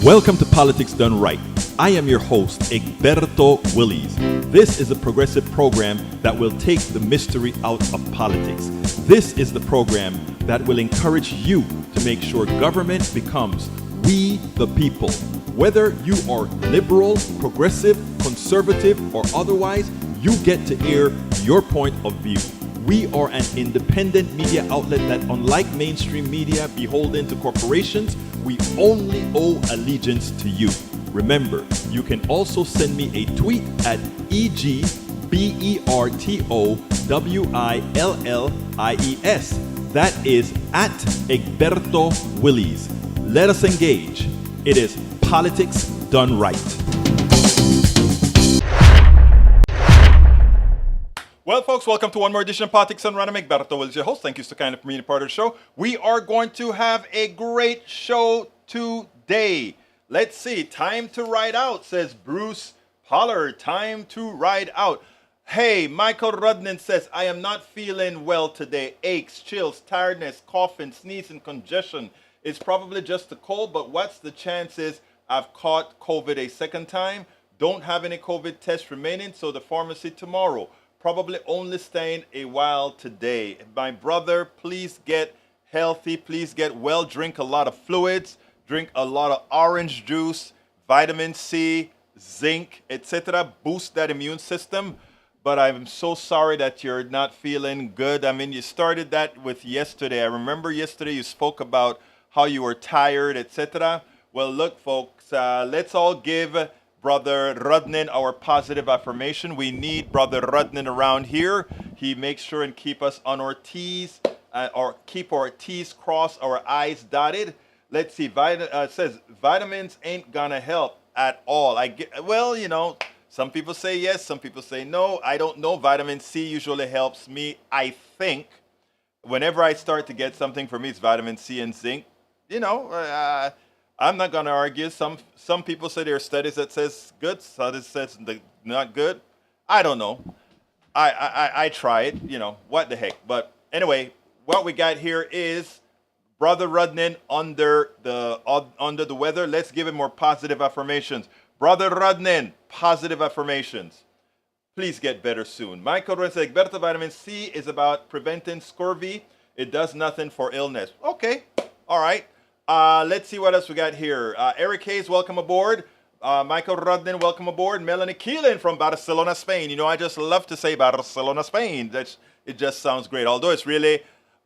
Welcome to Politics Done Right. I am your host, Egberto Willies. This is a progressive program that will take the mystery out of politics. This is the program that will encourage you to make sure government becomes we the people. Whether you are liberal, progressive, conservative, or otherwise, you get to air your point of view. We are an independent media outlet that, unlike mainstream media beholden to corporations, we only owe allegiance to you. Remember, you can also send me a tweet at EGBERTOWILLIES. That is at Egberto Willies. Let us engage. It is Politics Done Right. Well, folks, welcome to one more edition of Politics Done Right. I'm Egberto Willies, your host. Thank you so kind of being a part of the show. We are going to have a great show today. Let's see. Time to ride out, says Bruce Pollard. Time to ride out. Hey, Michael Rudnan says, I am not feeling well today. Aches, chills, tiredness, coughing, sneezing, congestion. It's probably just a cold, but what's the chances I've caught COVID a second time? Don't have any COVID tests remaining, so the pharmacy tomorrow. Probably only staying a while today. My brother, please get healthy. Please get well. Drink a lot of fluids. Drink a lot of orange juice, vitamin C, zinc, etc. Boost that immune system. But I'm so sorry that you're not feeling good. I mean, you started that with yesterday. I remember yesterday you spoke about how you were tired, etc. Well, look, folks, let's all give Brother Rudnan our positive affirmation. We need Brother Rudnan around here. He makes sure and keep us on our T's, or keep our T's crossed, our I's dotted. Let's see. It says vitamins ain't gonna help at all. Well, you know, some people say yes, some people say no. I don't know. Vitamin C usually helps me. I think whenever I start to get something, for me, it's vitamin C and zinc. You know, I'm not gonna argue. Some people say there are studies that says good, studies says not good. I don't know. I tried. You know, what the heck. But anyway, what we got here is Brother Rudnan under the weather. Let's give him more positive affirmations. Brother Rudnan, positive affirmations. Please get better soon. Michael Rudnan says, Egberto, vitamin C is about preventing scurvy. It does nothing for illness. Okay, all right. Let's see what else we got here. Eric Hayes, welcome aboard. Michael Rudnan, welcome aboard. Melanie Keelan from Barcelona, Spain. You know, I just love to say Barcelona, Spain. It just sounds great. Although it's really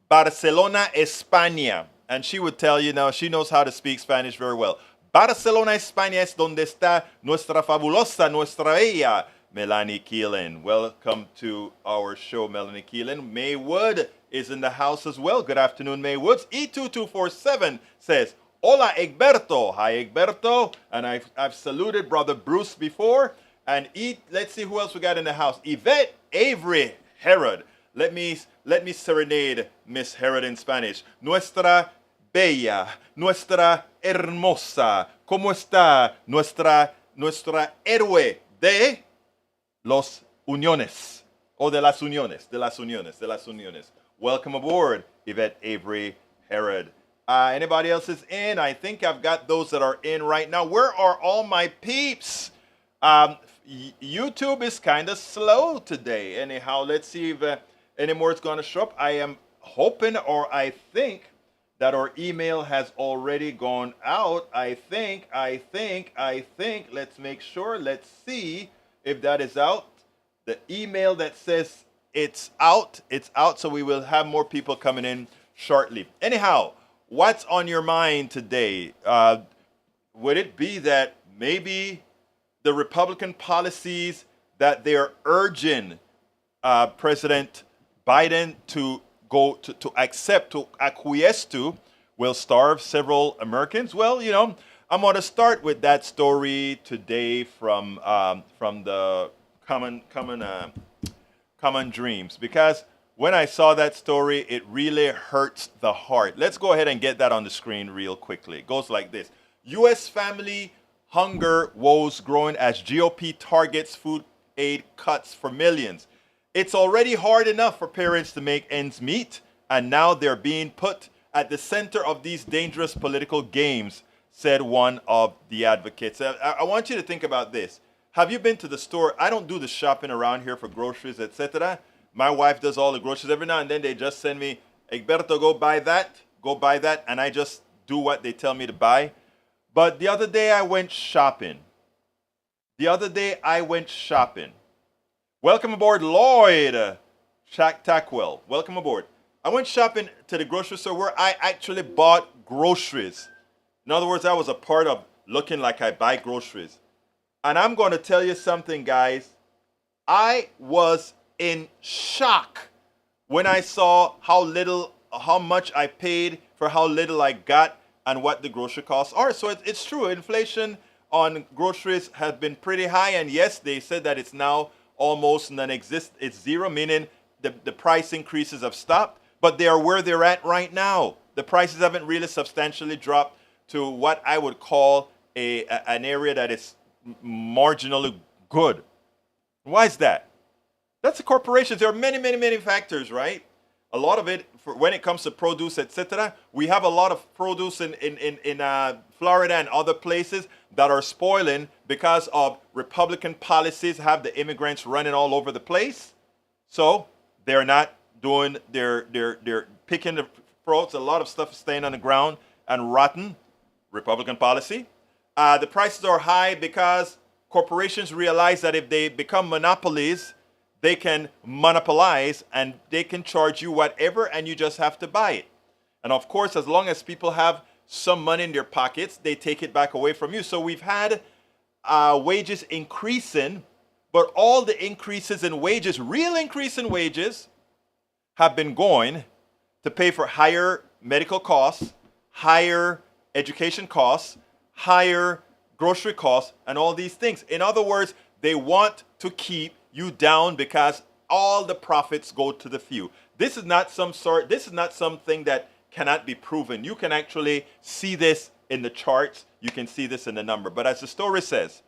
Barcelona, España. And she would tell you now, she knows how to speak Spanish very well. Barcelona, España es donde está nuestra fabulosa, nuestra bella Melanie Keelan. Welcome to our show, Melanie Keelan. May Wood is in the house as well. Good afternoon, May Woods. E2247 says, Hola, Egberto. Hi, Egberto. And I've saluted Brother Bruce before. And let's see who else we got in the house. Yvette Avery Herod. Let me serenade Miss Herod in Spanish. Nuestra bella, nuestra hermosa. ¿Cómo está nuestra héroe de los uniones? O de las uniones, de las uniones, de las uniones. Welcome aboard, Yvette Avery Herod. Anybody else is in? I think I've got those that are in right now. Where are all my peeps? YouTube is kind of slow today. Anyhow, let's see if any more is going to show up. I am hoping, or I think, that our email has already gone out. I think. Let's make sure. Let's see if that is out. The email that says it's out, so we will have more people coming in shortly. Anyhow, what's on your mind today? Would it be that maybe the Republican policies that they're urging President Biden to acquiesce to will starve several Americans? Well, you know, I'm going to start with that story today from the Common Dreams, because when I saw that story, it really hurts the heart. Let's go ahead and get that on the screen real quickly. It goes like this. U.S. family hunger woes growing as GOP targets food aid cuts for millions. It's already hard enough for parents to make ends meet, and now they're being put at the center of these dangerous political games, said one of the advocates. I want you to think about this. Have you been to the store? I don't do the shopping around here for groceries, etc. My wife does all the groceries. Every now and then they just send me, Egberto, go buy that, and I just do what they tell me to buy. But the other day I went shopping. Welcome aboard, Lloyd Tackwell. Welcome aboard. I went shopping to the grocery store where I actually bought groceries. In other words, I was a part of looking like I buy groceries. And I'm going to tell you something, guys. I was in shock when I saw how much I paid for how little I got and what the grocery costs are. So it's true. Inflation on groceries has been pretty high. And yes, they said that it's now almost non-existent. It's zero, meaning the price increases have stopped. But they are where they're at right now. The prices haven't really substantially dropped to what I would call an area that is marginally good. Why is that? That's the corporations. There are many factors, right? A lot of it, when it comes to produce, etc. We have a lot of produce in Florida and other places that are spoiling because of Republican policies, have the immigrants running all over the place. So they're not doing they're picking the fruits. A lot of stuff is staying on the ground and rotten. Republican policy. The prices are high because corporations realize that if they become monopolies, they can monopolize and they can charge you whatever and you just have to buy it. And of course, as long as people have some money in their pockets, they take it back away from you. So we've had wages increasing, but all the increases in wages, real increase in wages, have been going to pay for higher medical costs, higher education costs, higher grocery costs, and all these things. In other words, they want to keep you down because all the profits go to the few. This is not something that cannot be proven. You can actually see this in the charts. You can see this in the number. But as the story says,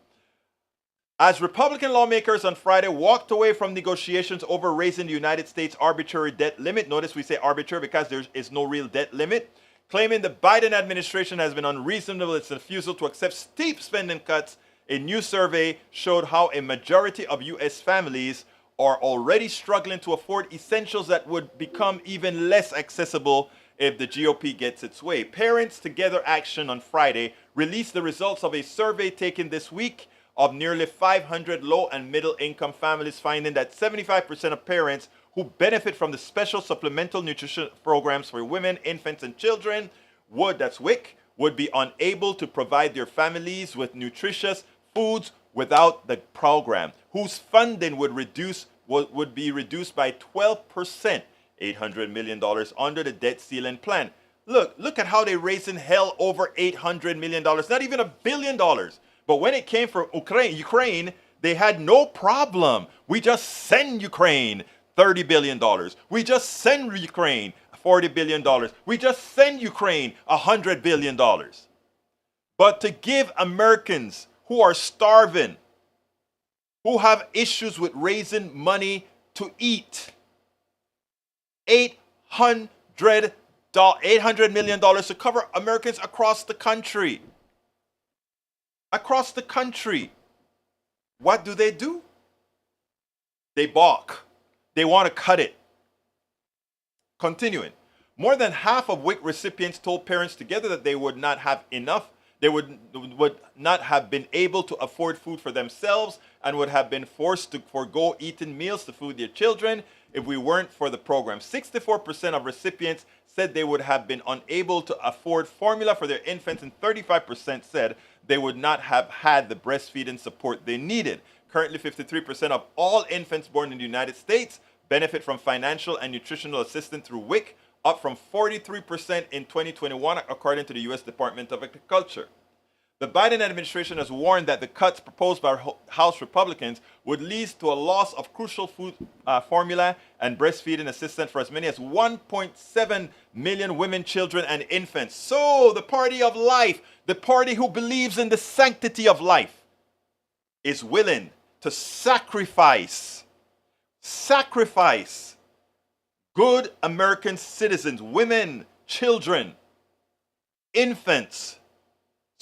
as Republican lawmakers on Friday walked away from negotiations over raising the United States arbitrary debt limit, notice we say arbitrary because there is no real debt limit, claiming the Biden administration has been unreasonable in its refusal to accept steep spending cuts, a new survey showed how a majority of U.S. families are already struggling to afford essentials that would become even less accessible if the GOP gets its way. Parents Together Action on Friday released the results of a survey taken this week of nearly 500 low and middle income families, finding that 75% of parents who benefit from the special supplemental nutrition programs for women, infants, and children that's WIC, would be unable to provide their families with nutritious foods without the program, whose funding would be reduced by 12%, $800 million under the debt ceiling plan. Look at how they're raising hell over $800 million, not even $1 billion. But when it came from Ukraine, they had no problem. We just send Ukraine $30 billion. We just send Ukraine $40 billion. We just send Ukraine $100 billion. But to give Americans who are starving, who have issues with raising money to eat, $800 million to cover Americans across the country. Across the country. What do? They balk. They want to cut it. Continuing. More than half of WIC recipients told Parents Together that they would not have enough. They would not have been able to afford food for themselves and would have been forced to forego eating meals to feed their children if we weren't for the program. 64% of recipients said they would have been unable to afford formula for their infants, and 35% said they would not have had the breastfeeding support they needed. Currently, 53% of all infants born in the United States benefit from financial and nutritional assistance through WIC, up from 43% in 2021, according to the U.S. Department of Agriculture. The Biden administration has warned that the cuts proposed by House Republicans would lead to a loss of crucial food formula and breastfeeding assistance for as many as 1.7 million women, children, and infants. So the party of life, the party who believes in the sanctity of life, is willing to sacrifice good American citizens, women, children, infants,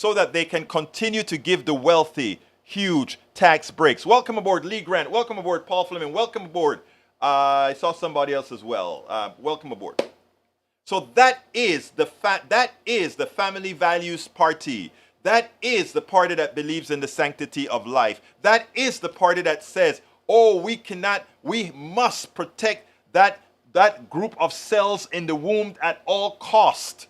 so that they can continue to give the wealthy huge tax breaks. Welcome aboard, Lee Grant. Welcome aboard, Paul Fleming. Welcome aboard. I saw somebody else as well. Welcome aboard. So that is the Family Values Party. That is the party that believes in the sanctity of life. That is the party that says, oh, we must protect that group of cells in the womb at all cost.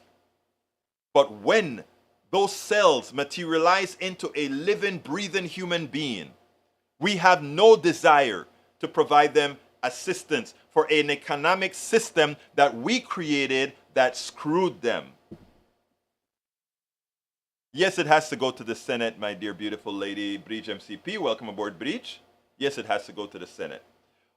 But when those cells materialize into a living, breathing human being, we have no desire to provide them assistance for an economic system that we created that screwed them. Yes, it has to go to the Senate, my dear beautiful lady, Breach MCP. Welcome aboard, Breach. Yes, it has to go to the Senate.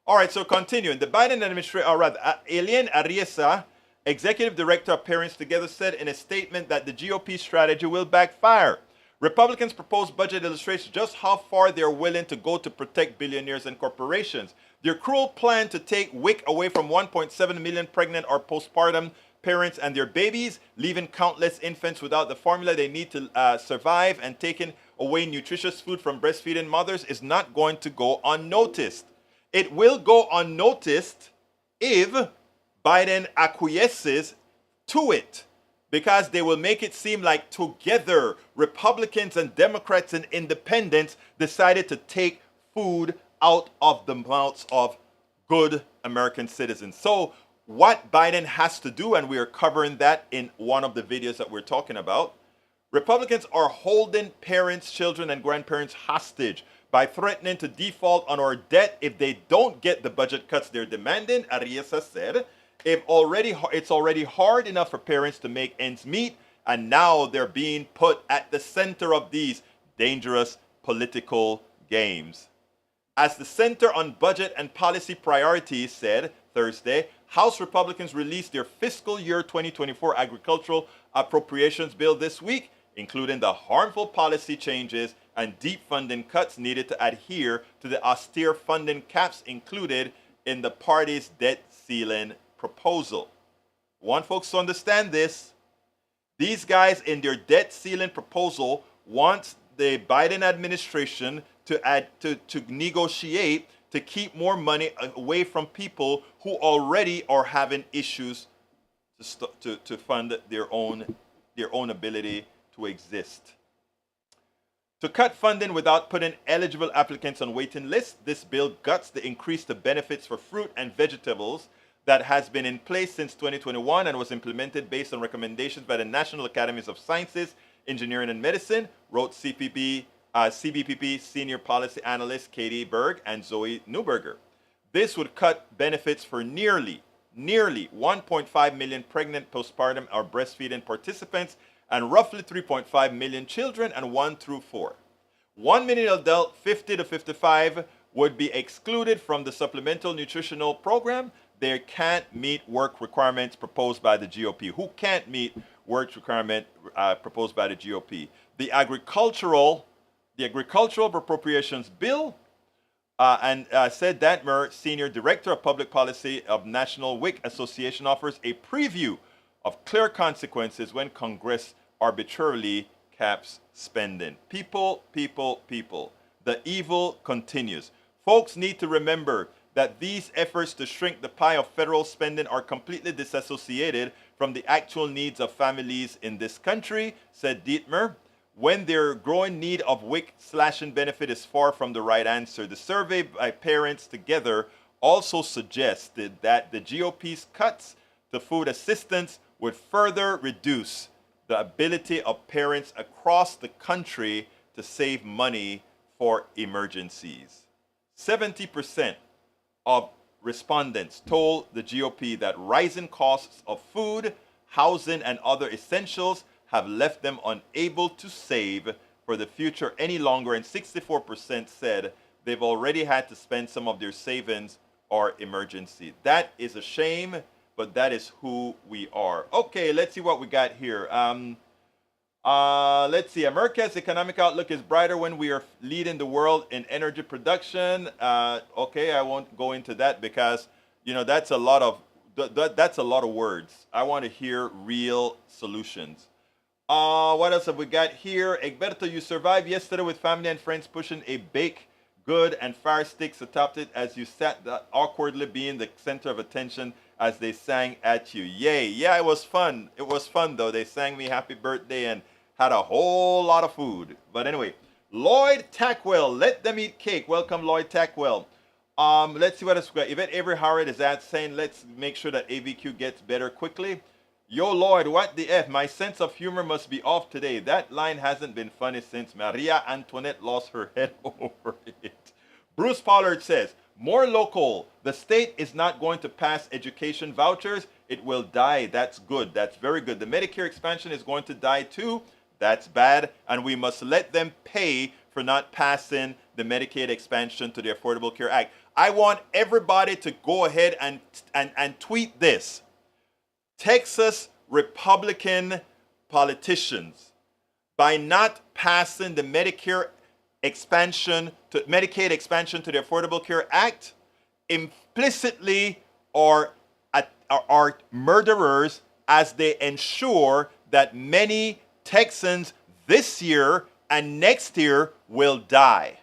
All right, so continuing. The Biden administration, or rather, Elian Arriesa, executive director of Parents Together, said in a statement that the GOP strategy will backfire. Republicans proposed budget illustrates just how far they're willing to go to protect billionaires and corporations. Their cruel plan to take WIC away from 1.7 million pregnant or postpartum parents and their babies, leaving countless infants without the formula they need to survive, and taking away nutritious food from breastfeeding mothers is not going to go unnoticed. It will go unnoticed if Biden acquiesces to it, because they will make it seem like together Republicans and Democrats and independents decided to take food out of the mouths of good American citizens. So what Biden has to do, and we are covering that in one of the videos that we're talking about, Republicans are holding parents, children, and grandparents hostage by threatening to default on our debt if they don't get the budget cuts they're demanding. Arriesa said, it's already hard enough for parents to make ends meet, and now they're being put at the center of these dangerous political games. As the Center on Budget and Policy Priorities said Thursday, House Republicans released their fiscal year 2024 agricultural appropriations bill this week, including the harmful policy changes and deep funding cuts needed to adhere to the austere funding caps included in the party's debt ceiling proposal. I want folks to understand this. These guys in their debt ceiling proposal want the Biden administration to negotiate to keep more money away from people who already are having issues to fund their own ability to exist. To cut funding without putting eligible applicants on waiting lists, this bill guts the increase to benefits for fruit and vegetables that has been in place since 2021 and was implemented based on recommendations by the National Academies of Sciences, Engineering, and Medicine, wrote CBPP Senior Policy Analyst Katie Berg and Zoe Neuberger. This would cut benefits for nearly 1.5 million pregnant, postpartum, or breastfeeding participants and roughly 3.5 million children and 1 through 4. 1 million adults 50 to 55 would be excluded from the supplemental nutritional program. They can't meet work requirements proposed by the GOP. Who can't meet work requirement proposed by the GOP? The agricultural appropriations bill, said Dantmer, Senior Director of Public Policy of National WIC Association, offers a preview of clear consequences when Congress arbitrarily caps spending. People. The evil continues. Folks need to remember that these efforts to shrink the pie of federal spending are completely disassociated from the actual needs of families in this country, said Dietmer. When their growing need of WIC slashing benefit is far from the right answer. The survey by Parents Together also suggested that the GOP's cuts to food assistance would further reduce the ability of parents across the country to save money for emergencies. 70% of respondents told the GOP that rising costs of food, housing, and other essentials have left them unable to save for the future any longer, and 64% said they've already had to spend some of their savings or emergency. That is a shame, but that is who we are. Okay, let's see what we got here. Let's see. America's economic outlook is brighter when we are leading the world in energy production. Okay, I won't go into that because that's a lot of words. I want to hear real solutions. What else have we got here? Egberto, you survived yesterday with family and friends pushing a bake good and fire sticks atop it as you sat awkwardly being the center of attention as they sang at you. Yay. Yeah, it was fun. It was fun, though. They sang me happy birthday and had a whole lot of food. But anyway, Lloyd Tackwell, let them eat cake. Welcome, Lloyd Tackwell. Let's see what else we got. Yvette Avery Howard is saying, let's make sure that AVQ gets better quickly. Yo, Lloyd, what the F? My sense of humor must be off today. That line hasn't been funny since Maria Antoinette lost her head over it. Bruce Pollard says, more local. The state is not going to pass education vouchers. It will die. That's good. That's very good. The Medicare expansion is going to die too. That's bad. And we must let them pay for not passing the Medicaid expansion to the Affordable Care Act. I want everybody to go ahead and tweet this. Texas Republican politicians, by not passing the Medicaid expansion to the Affordable Care Act, implicitly are murderers, as they ensure that many Texans this year and next year will die.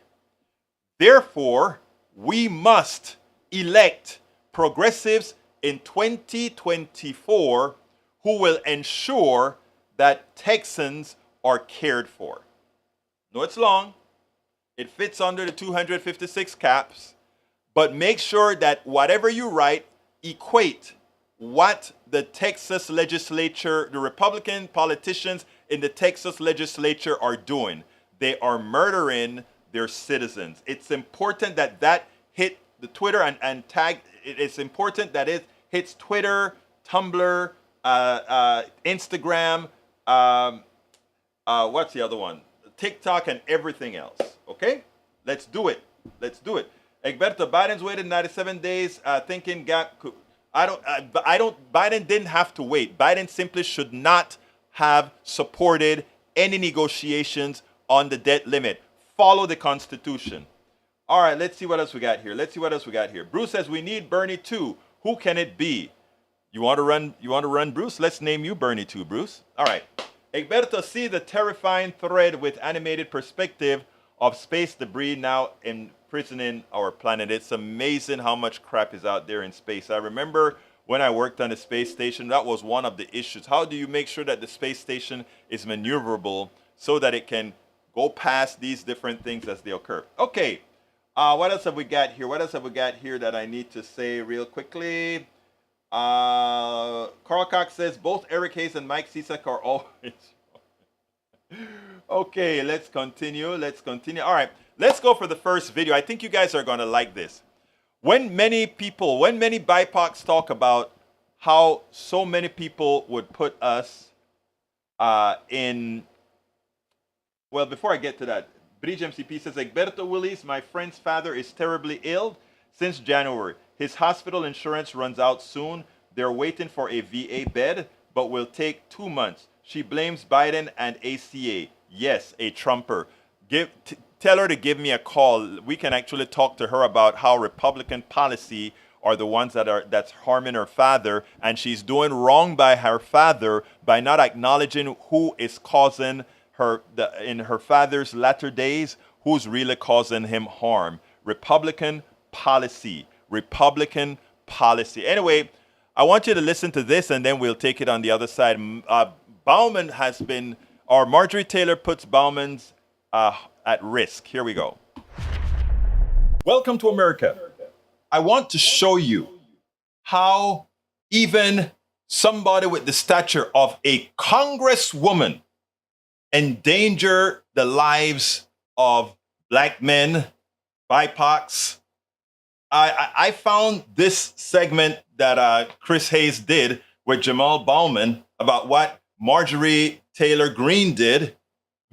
Therefore, we must elect progressives in 2024 who will ensure that Texans are cared for. No, it's long. It fits under the 256 caps, but make sure that whatever you write, equate what the Texas legislature, the Republican politicians in the Texas legislature are doing. They are murdering their citizens. It's important that that hit the Twitter and tag. It's important that it hits Twitter, Tumblr, Instagram, what's the other one? TikTok and everything else. Okay? Let's do it. Let's do it. Egberto, Biden's waited 97 days thinking Biden didn't have to wait. Biden simply should not have supported any negotiations on the debt limit. Follow the Constitution. All right, let's see what else we got here. Bruce says we need Bernie too. Who can it be? You want to run, Bruce? Let's name you Bernie too, Bruce. All right. Egberto, see the terrifying thread with animated perspective of space debris now imprisoning our planet. It's amazing how much crap is out there in space. I remember when I worked on the space station, that was one of the issues. How do you make sure that the space station is maneuverable so that it can go past these different things as they occur? Okay. What else have we got here? That I need to say real quickly? Carl Cox says both Eric Hayes and Mike Cisak are always okay. Let's continue. All right, let's go for the first video. I think you guys are gonna like this. When many BIPOCs talk about how so many people would put us in. Well, before I get to that, Bridge MCP says Egberto Willis, my friend's father, is terribly ill since January. His hospital insurance runs out soon. They're waiting for a VA bed, but will take 2 months. She blames Biden and ACA. Yes, a Trumper. Tell her to give me a call. We can actually talk to her about how Republican policy are the ones that's harming her father, and she's doing wrong by her father by not acknowledging who is causing in her father's latter days, who's really causing him harm. Republican policy. Anyway, I want you to listen to this, and then we'll take it on the other side. Bowman has been, or Marjorie Taylor puts Bowman's at risk. Here we go. Welcome to America. I want to show you how even somebody with the stature of a congresswoman endanger the lives of black men, BIPOCs. I found this segment that Chris Hayes did with Jamaal Bowman about what Marjorie Taylor Greene did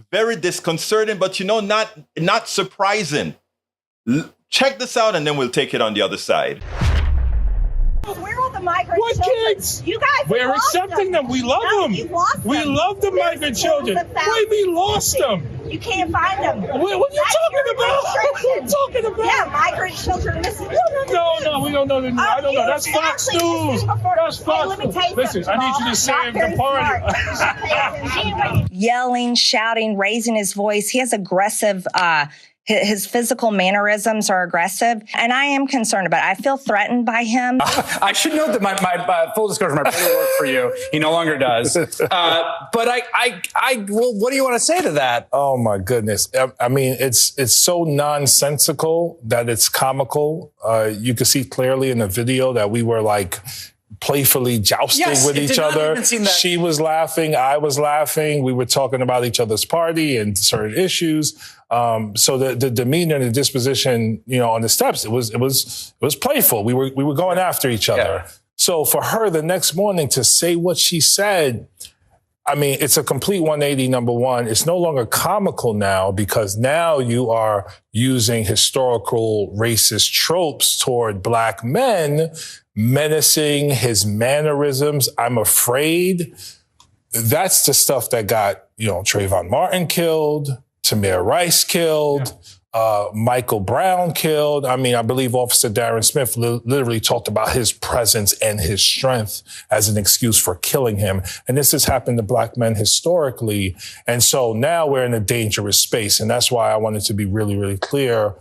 very disconcerting, but not surprising. Check this out, and then we'll take it on the other side. Where are the migrant What children? kids? You guys We're lost accepting them. We love No, them. you lost We them. love the There's migrant schools children. of Why we lost thousands them? You can't find them. What are you talking about? What are you talking about? Yeah, migrant children missing. No, we don't know the news. I don't know. That's Fox News. That's Fox News. Listen, I need you to save the party. Yelling, shouting, raising his voice. He has aggressive, his physical mannerisms are aggressive. And I am concerned about it. I feel threatened by him. I should note that my full disclosure, my brother worked for you. He no longer does. But well, what do you want to say to that? Oh my goodness. I mean, it's so nonsensical that it's comical. You can see clearly in the video that we were like playfully jousting with each other. She was laughing. I was laughing. We were talking about each other's party and certain issues. So the demeanor and the disposition, on the steps, it was playful. We were going after each other. Yeah. So for her the next morning to say what she said, I mean, it's a complete 180, number one. It's no longer comical now because now you are using historical racist tropes toward black men, menacing his mannerisms. I'm afraid that's the stuff that got, Trayvon Martin killed, Tamir Rice killed, Michael Brown killed. I mean, I believe Officer Darren Smith literally talked about his presence and his strength as an excuse for killing him. And this has happened to black men historically. And so now we're in a dangerous space. And that's why I wanted to be really, really clear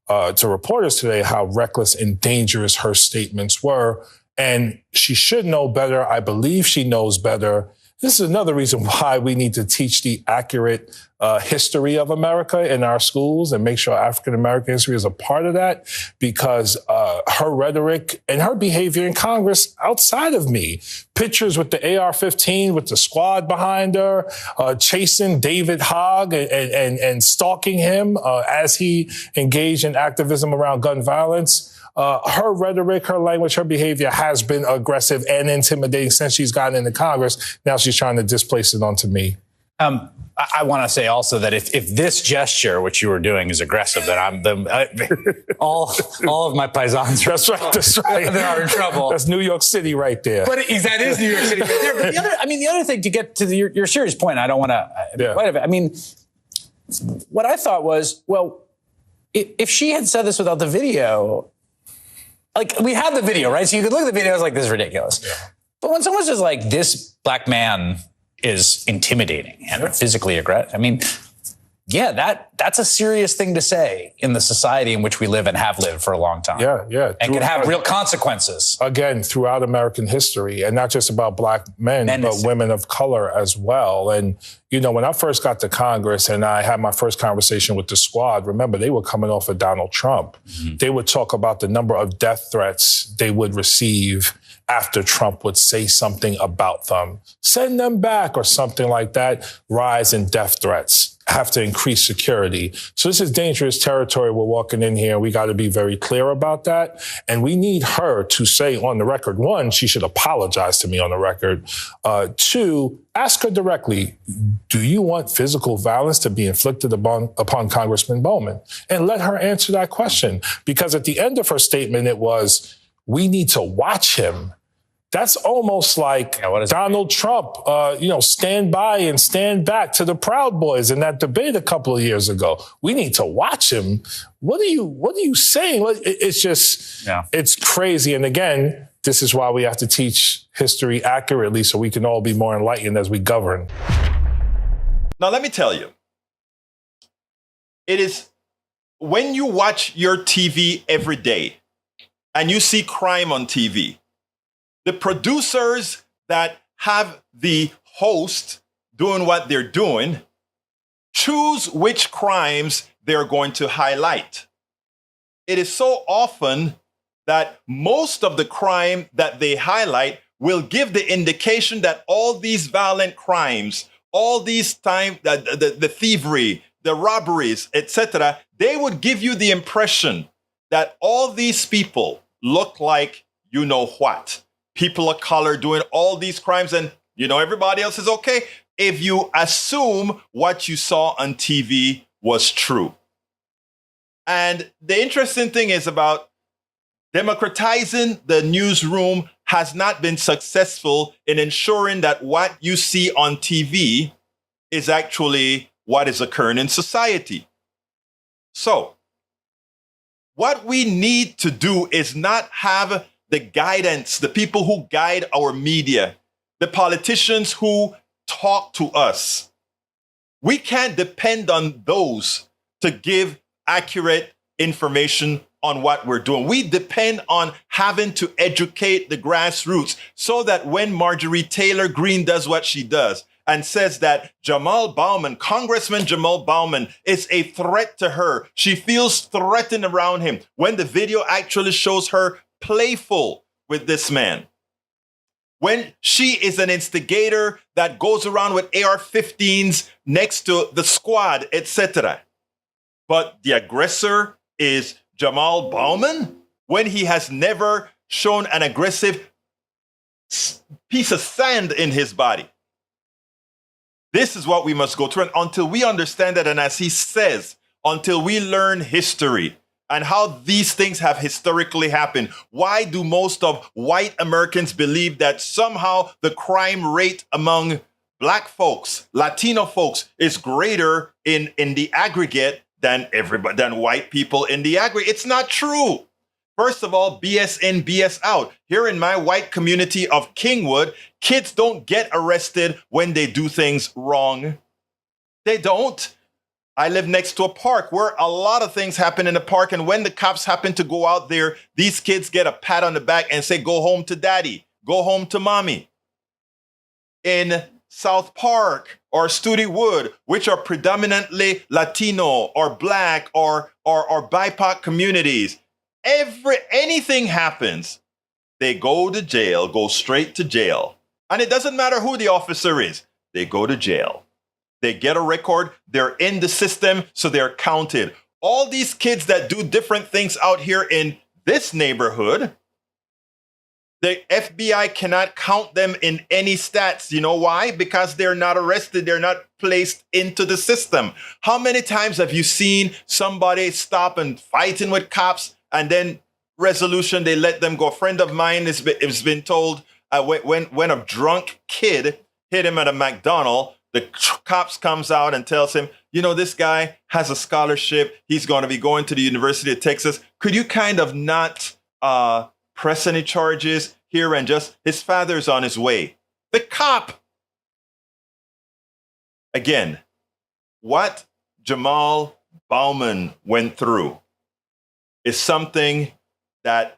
to reporters today how reckless and dangerous her statements were. And she should know better. I believe she knows better. This is another reason why we need to teach the accurate history of America in our schools and make sure African-American history is a part of that, because her rhetoric and her behavior in Congress outside of me, pictures with the AR-15 with the squad behind her, chasing David Hogg and stalking him as he engaged in activism around gun violence. Her rhetoric, her language, her behavior has been aggressive and intimidating since she's gotten into Congress. Now she's trying to displace it onto me. I want to say also that if this gesture, which you were doing, is aggressive, then all of my paisans. That's right. They are in trouble. That's New York City right there. But that is New York City right there. But the other thing, to get to your serious point, I don't want to. I mean, what I thought was, well, if she had said this without the video. Like, we had the video, right? So you could look at the video, I was like, this is ridiculous. Yeah. But when someone's just like, this black man is intimidating and physically aggressive, I mean, that's a serious thing to say in the society in which we live and have lived for a long time. Yeah. And can have real consequences. Again, throughout American history, and not just about black men, but women of color as well. And, when I first got to Congress and I had my first conversation with the squad, remember, they were coming off of Donald Trump. Mm-hmm. They would talk about the number of death threats they would receive after Trump would say something about them. Send them back or something like that. Rise in death threats. Have to increase security. So this is dangerous territory we're walking in here. We got to be very clear about that. And we need her to say on the record, one, she should apologize to me on the record. Two, ask her directly, do you want physical violence to be inflicted upon Congressman Bowman? And let her answer that question. Because at the end of her statement, it was, we need to watch him. That's almost like Donald Trump, stand by and stand back to the Proud Boys in that debate a couple of years ago. We need to watch him. What are you saying? It's just, It's crazy. And again, this is why we have to teach history accurately so we can all be more enlightened as we govern. Now, let me tell you, it is when you watch your TV every day and you see crime on TV, the producers that have the host doing what they're doing choose which crimes they're going to highlight. It is so often that most of the crime that they highlight will give the indication that all these violent crimes, all these the thievery, the robberies, etc., they would give you the impression that all these people look like you know what. People of color doing all these crimes and, everybody else is okay if you assume what you saw on TV was true. And the interesting thing is about democratizing the newsroom has not been successful in ensuring that what you see on TV is actually what is occurring in society. So, what we need to do is not have the guidance, the people who guide our media, the politicians who talk to us. We can't depend on those to give accurate information on what we're doing. We depend on having to educate the grassroots so that when Marjorie Taylor Greene does what she does and says that Jamaal Bowman, Congressman Jamaal Bowman, is a threat to her, she feels threatened around him, when the video actually shows her playful with this man. When she is an instigator that goes around with AR-15s next to the squad, etc. But the aggressor is Jamaal Bowman, when he has never shown an aggressive piece of sand in his body. This is what we must go through. And until we understand that, and as he says, until we learn history and how these things have historically happened, why do most of white Americans believe that somehow the crime rate among Black folks, Latino folks, is greater in the aggregate than white people in the aggregate? It's not true. First of all, BS in, BS out. Here in my white community of Kingwood, kids don't get arrested when they do things wrong. They don't. I live next to a park where a lot of things happen in the park. And when the cops happen to go out there, these kids get a pat on the back and say, go home to daddy, go home to mommy. In South Park or Studi Wood, which are predominantly Latino or Black or BIPOC communities, anything happens, they go to jail, go straight to jail. And it doesn't matter who the officer is, they go to jail. They get a record, they're in the system, so they're counted. All these kids that do different things out here in this neighborhood, the FBI cannot count them in any stats. You know why? Because they're not arrested. They're not placed into the system. How many times have you seen somebody stop and fighting with cops and then resolution, they let them go? A friend of mine has been told when a drunk kid hit him at a McDonald's, the cops comes out and tells him, you know, this guy has a scholarship. He's going to be going to the University of Texas. Could you kind of not press any charges here, and just his father's on his way? The cop. Again, what Jamaal Bowman went through is something that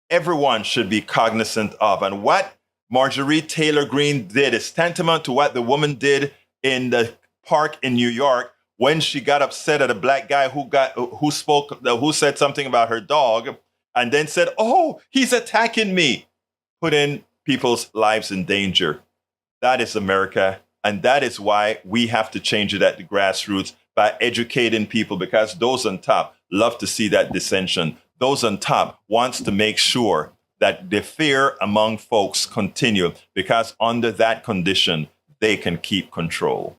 everyone should be cognizant of. And what Marjorie Taylor Greene did is tantamount to what the woman did in the park in New York when she got upset at a Black guy who said something about her dog, and then said, oh, he's attacking me, putting people's lives in danger. That is America. And that is why we have to change it at the grassroots by educating people, because those on top love to see that dissension. Those on top wants to make sure that the fear among folks continue, because under that condition, they can keep control.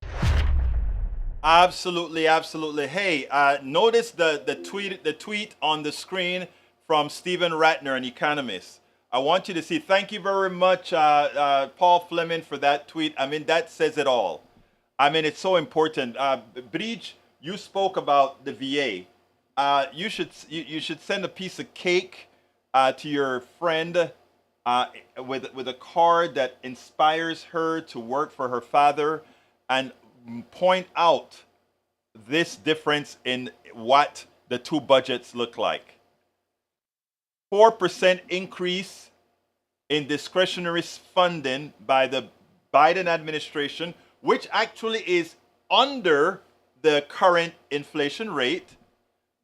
Absolutely, absolutely. Hey, notice the tweet on the screen from Stephen Ratner, an economist. I want you to see. Thank you very much, Paul Fleming, for that tweet. I mean, that says it all. I mean, it's so important. Bridge, you spoke about the VA. You should send a piece of cake to your friend with a card that inspires her to work for her father, and point out this difference in what the two budgets look like. 4% increase in discretionary funding by the Biden administration, which actually is under the current inflation rate.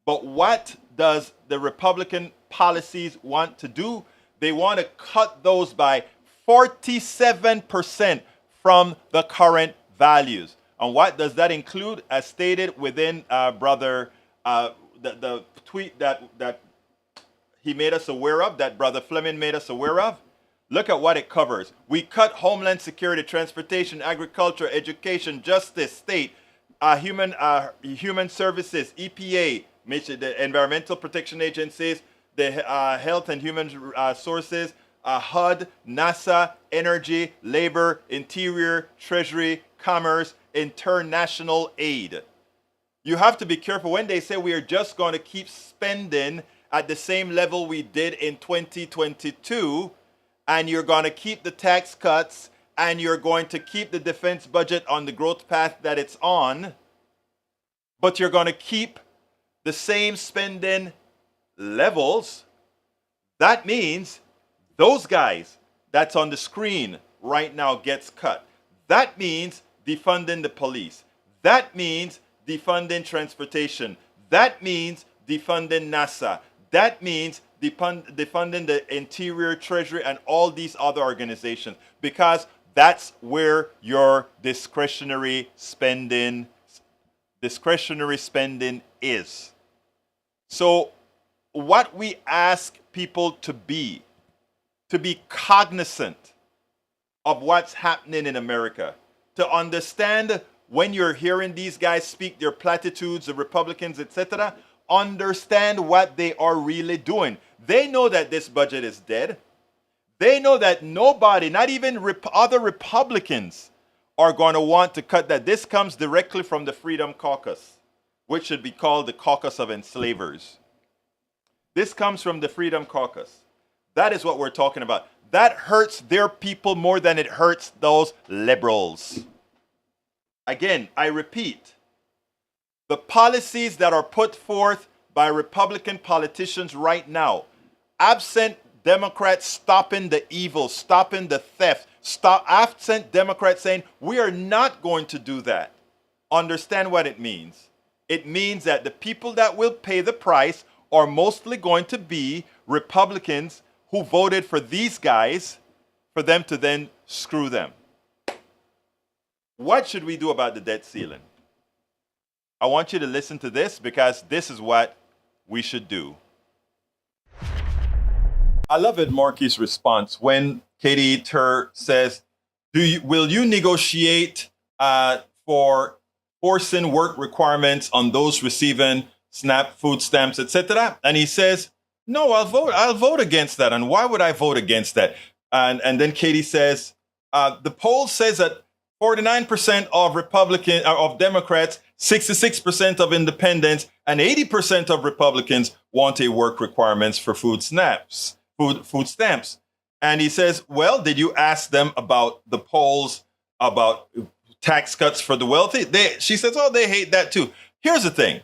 But what does the Republican policies want to do? They want to cut those by 47% from the current values. And what does that include? As stated within the tweet that he made us aware of, that Brother Fleming made us aware of. Look at what it covers. We cut Homeland Security, transportation, agriculture, education, justice, state, human services, EPA, the environmental protection agencies, the health and human sources, HUD, NASA, energy, labor, interior, treasury, commerce, international aid. You have to be careful when they say we are just going to keep spending at the same level we did in 2022, and you're going to keep the tax cuts, and you're going to keep the defense budget on the growth path that it's on, but you're going to keep the same spending levels. That means those guys that's on the screen right now gets cut. That means defunding the police. That means defunding transportation. That means defunding NASA. That means defunding the Interior, Treasury, and all these other organizations, because that's where your discretionary spending is. So what we ask people to be cognizant of what's happening in America, to understand when you're hearing these guys speak their platitudes, the Republicans, etc., understand what they are really doing. They know that this budget is dead. They know that nobody, not even other Republicans, are going to want to cut that. This comes directly from the Freedom Caucus, which should be called the Caucus of Enslavers. This comes from the Freedom Caucus. That is what we're talking about. That hurts their people more than it hurts those liberals. Again, I repeat, the policies that are put forth by Republican politicians right now, absent Democrats stopping the evil, stopping the theft, absent Democrats saying, we are not going to do that. Understand what it means. It means that the people that will pay the price are mostly going to be Republicans who voted for these guys for them to then screw them. What should we do about the debt ceiling? I want you to listen to this, because this is what we should do. I love Ed Markey's response when Katie Tur says, will you negotiate for forcing work requirements on those receiving SNAP, food stamps, etc.? And he says, no, I'll vote against that. And why would I vote against that? And then Katie says, the poll says that 49% of Democrats, 66% of independents, and 80% of Republicans want a work requirements for food stamps. And he says, well, did you ask them about the polls about tax cuts for the wealthy? She says, oh, they hate that too. Here's the thing.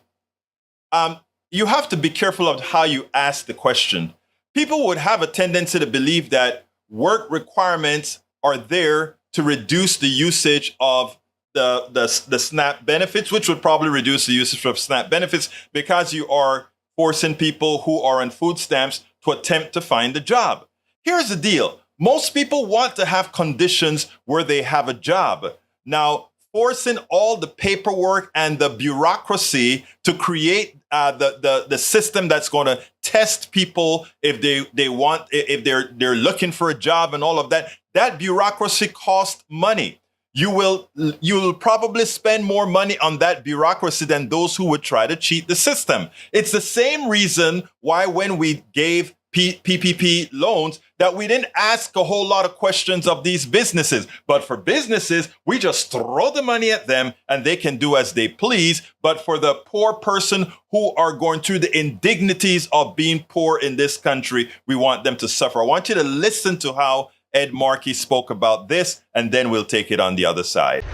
You have to be careful of how you ask the question. People would have a tendency to believe that work requirements are there to reduce the usage of the SNAP benefits, which would probably reduce the usage of SNAP benefits, because you are forcing people who are on food stamps to attempt to find a job. Here's the deal. Most people want to have conditions where they have a job. Now, forcing all the paperwork and the bureaucracy to create the system that's going to test people if they're looking for a job and all of that, that bureaucracy costs money. You will probably spend more money on that bureaucracy than those who would try to cheat the system. It's the same reason why when we gave PPP loans, that we didn't ask a whole lot of questions of these businesses. But for businesses, we just throw the money at them and they can do as they please. But for the poor person who are going through the indignities of being poor in this country, we want them to suffer. I want you to listen to how Ed Markey spoke about this, and then we'll take it on the other side.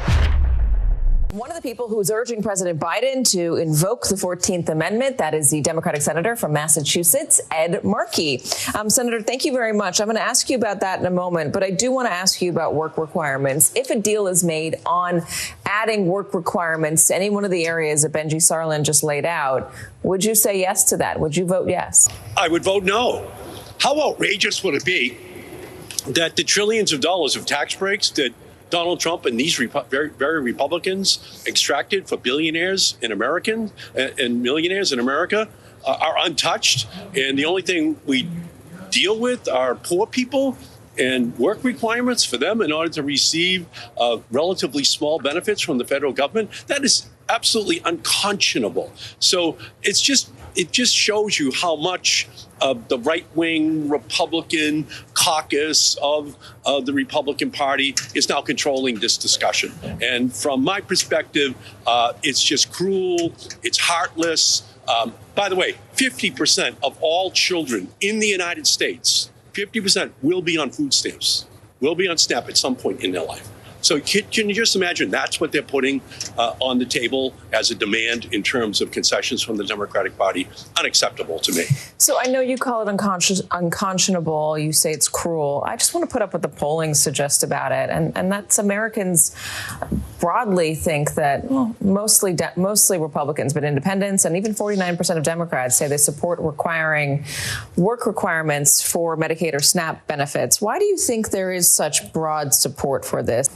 One of the people who is urging President Biden to invoke the 14th Amendment, that is the Democratic senator from Massachusetts, Ed Markey. Senator, thank you very much. I'm going to ask you about that in a moment, but I do want to ask you about work requirements. If a deal is made on adding work requirements to any one of the areas that Benji Sarlin just laid out, would you say yes to that? Would you vote yes? I would vote no. How outrageous would it be that the trillions of dollars of tax breaks that Donald Trump and these very Republicans extracted for billionaires in America and millionaires in America are untouched. And the only thing we deal with are poor people and work requirements for them in order to receive relatively small benefits from the federal government? That is absolutely unconscionable. So it just shows you how much the right-wing Republican caucus of the Republican Party is now controlling this discussion. And from my perspective, it's just cruel, it's heartless. By the way, 50% of all children in the United States, 50% will be on food stamps, will be on SNAP at some point in their life. So can you just imagine that's what they're putting on the table as a demand in terms of concessions from the Democratic Party? Unacceptable to me. So I know you call it unconscionable. You say it's cruel. I just want to put up what the polling suggests about it. And that's Americans broadly think that, well, mostly Republicans, but independents and even 49% of Democrats say they support requiring work requirements for Medicaid or SNAP benefits. Why do you think there is such broad support for this?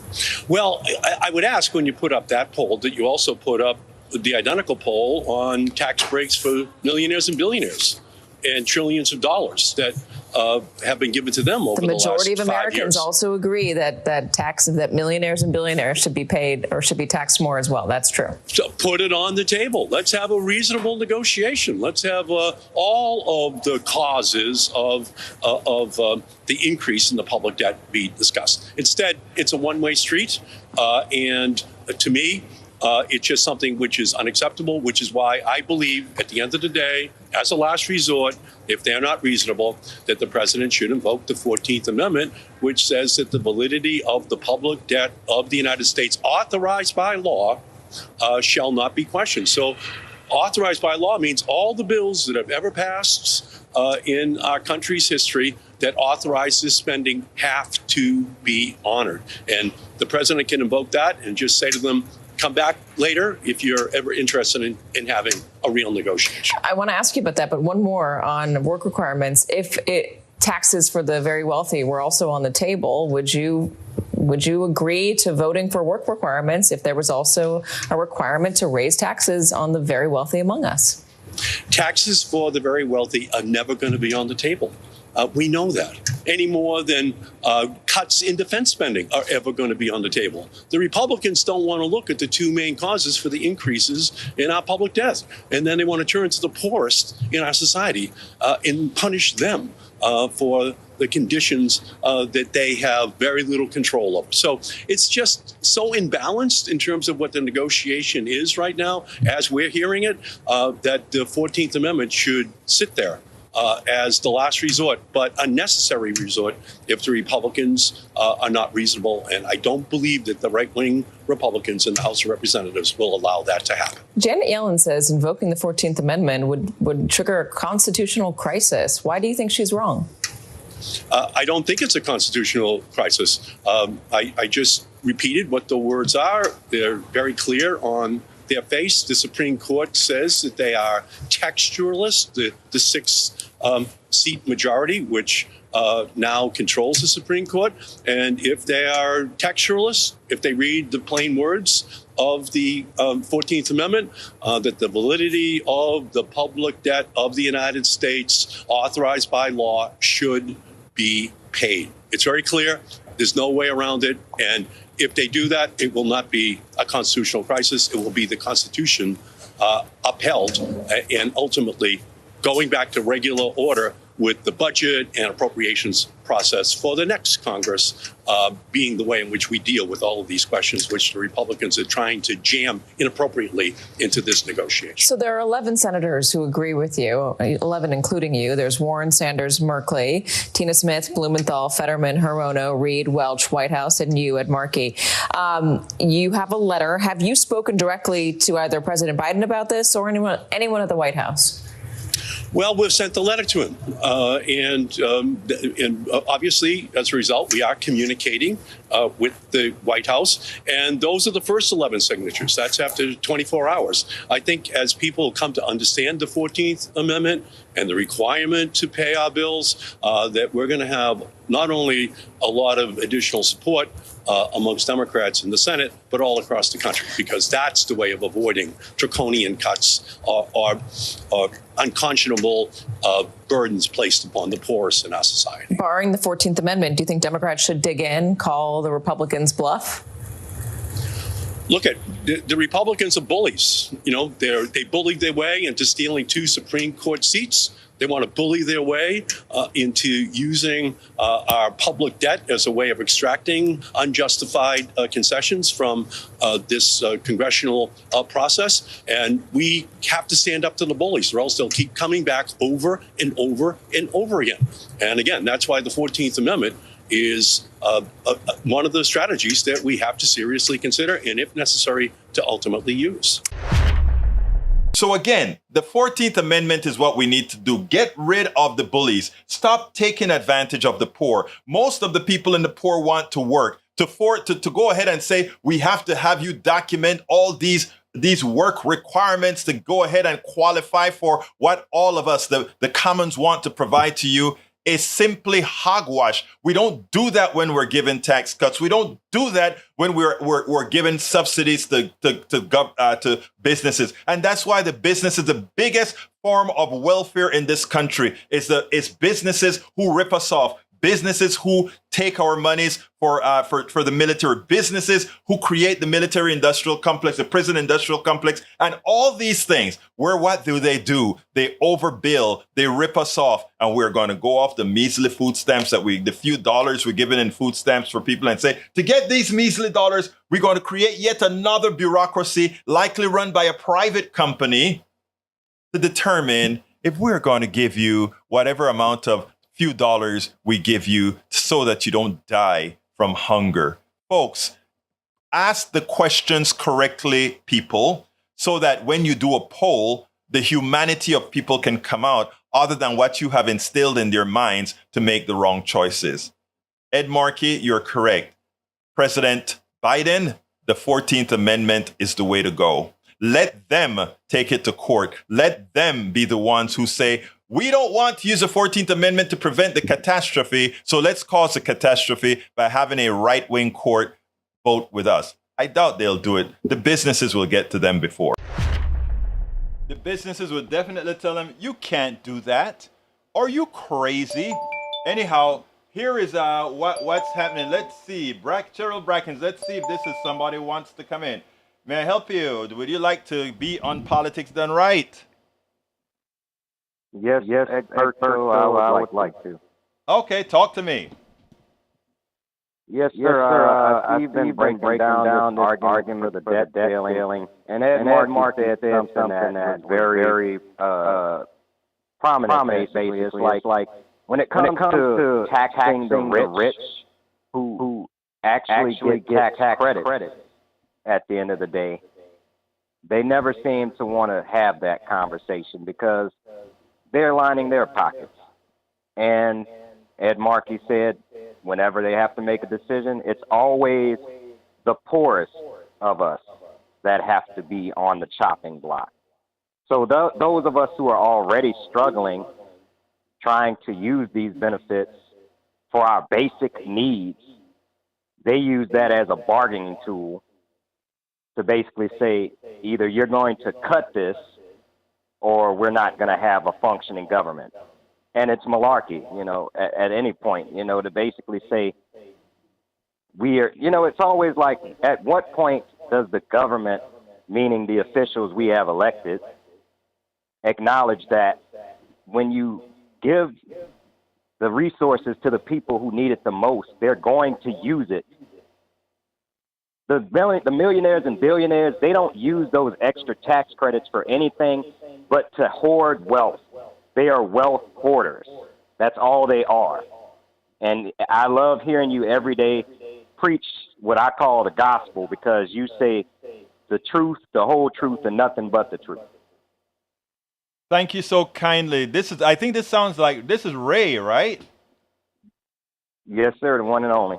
Well, I would ask when you put up that poll that you also put up the identical poll on tax breaks for millionaires and billionaires and trillions of dollars that have been given to them over the last 5 years. The majority of Americans also agree that millionaires and billionaires should be paid or should be taxed more as well. That's true. So put it on the table. Let's have a reasonable negotiation. Let's have all of the causes of the increase in the public debt be discussed. Instead, it's a one-way street, and to me, it's just something which is unacceptable, which is why I believe at the end of the day, as a last resort, if they're not reasonable, that the president should invoke the 14th Amendment, which says that the validity of the public debt of the United States authorized by law shall not be questioned. So authorized by law means all the bills that have ever passed in our country's history that authorize this spending have to be honored. And the president can invoke that and just say to them, come back later if you're ever interested in having a real negotiation. I want to ask you about that, but one more on work requirements. If taxes for the very wealthy were also on the table, would you agree to voting for work requirements if there was also a requirement to raise taxes on the very wealthy among us? Taxes for the very wealthy are never going to be on the table. We know that. Any more than cuts in defense spending are ever going to be on the table. The Republicans don't want to look at the two main causes for the increases in our public debt. And then they want to turn to the poorest in our society and punish them for the conditions that they have very little control over. So it's just so imbalanced in terms of what the negotiation is right now, as we're hearing it, that the 14th Amendment should sit there as the last resort, but a necessary resort if the Republicans are not reasonable. And I don't believe that the right-wing Republicans in the House of Representatives will allow that to happen. Janet Yellen says invoking the 14th Amendment would trigger a constitutional crisis. Why do you think she's wrong? I don't think it's a constitutional crisis. I just repeated what the words are. They're very clear on their face. The Supreme Court says that they are textualist, the six-seat majority, which now controls the Supreme Court. And if they are textualists, if they read the plain words of the 14th Amendment, that the validity of the public debt of the United States authorized by law should be paid. It's very clear. There's no way around it. And if they do that, it will not be a constitutional crisis. It will be the Constitution upheld and ultimately going back to regular order with the budget and appropriations process for the next Congress being the way in which we deal with all of these questions, which the Republicans are trying to jam inappropriately into this negotiation. So there are 11 senators who agree with you, 11 including you. There's Warren, Sanders, Merkley, Tina Smith, Blumenthal, Fetterman, Hirono, Reed, Welch, Whitehouse, and you at Markey. You have a letter. Have you spoken directly to either President Biden about this or anyone at the White House? Well, we've sent the letter to him, and obviously, as a result, we are communicating with the White House, and those are the first 11 signatures. That's after 24 hours. I think as people come to understand the 14th Amendment and the requirement to pay our bills, that we're going to have not only a lot of additional support amongst Democrats in the Senate, but all across the country, because that's the way of avoiding draconian cuts or unconscionable burdens placed upon the poorest in our society. Barring the 14th Amendment, do you think Democrats should dig in, call the Republicans bluff? Look at the Republicans are bullies. You know, they bullied their way into stealing 2 Supreme Court seats. They want to bully their way into using our public debt as a way of extracting unjustified concessions from this congressional process. And we have to stand up to the bullies, or else they'll keep coming back over and over and over again. And again, that's why the 14th Amendment is one of the strategies that we have to seriously consider and, if necessary, to ultimately use. So again, the 14th Amendment is what we need to do. Get rid of the bullies. Stop taking advantage of the poor. Most of the people in the poor want to work. To go ahead and say, we have to have you document all these work requirements to go ahead and qualify for what all of us, the commons, want to provide to you, is simply hogwash. We don't do that when we're given tax cuts. We don't do that when we're given subsidies to businesses. And that's why the business is the biggest form of welfare in this country. It's businesses who rip us off. Businesses who take our monies for the military, businesses who create the military industrial complex, the prison industrial complex, and all these things. What do? They overbill, they rip us off, and we're going to go off the measly food stamps the few dollars we're given in food stamps for people, and say, to get these measly dollars, we're going to create yet another bureaucracy, likely run by a private company, to determine if we're going to give you whatever amount of few dollars we give you so that you don't die from hunger. Folks, ask the questions correctly, people, so that when you do a poll, the humanity of people can come out other than what you have instilled in their minds to make the wrong choices. Ed Markey, you're correct. President Biden, the 14th Amendment is the way to go. Let them take it to court. Let them be the ones who say, we don't want to use the 14th Amendment to prevent the catastrophe, so let's cause the catastrophe by having a right-wing court vote with us. I doubt they'll do it. The businesses will get to them before. The businesses will definitely tell them, you can't do that. Are you crazy? Anyhow, here is what's happening. Let's see. Cheryl Brackens, let's see if this is somebody who wants to come in. May I help you? Would you like to be on Politics Done Right? Yes, Egberto, I would like to. Okay, talk to me. Yes, sir. I've been breaking down this argument for the debt ceiling, and Ed Markey said something that was very prominent. Basically, it's like when it comes to taxing the rich, who actually get tax credit at the end of the day, they never seem to want to have that conversation because they're lining their pockets. And Ed Markey said, whenever they have to make a decision, it's always the poorest of us that have to be on the chopping block. So those of us who are already struggling, trying to use these benefits for our basic needs, they use that as a bargaining tool to basically say, either you're going to cut this or we're not going to have a functioning government. And it's malarkey, at any point, to basically say it's always like, at what point does the government, meaning the officials we have elected, acknowledge that when you give the resources to the people who need it the most, they're going to use it. The millionaires and billionaires, they don't use those extra tax credits for anything but to hoard wealth. They are wealth hoarders. That's all they are. And I love hearing you every day preach what I call the gospel, because you say the truth, the whole truth, and nothing but the truth. Thank you so kindly. I think this sounds like, this is Ray, right? Yes, sir, the one and only.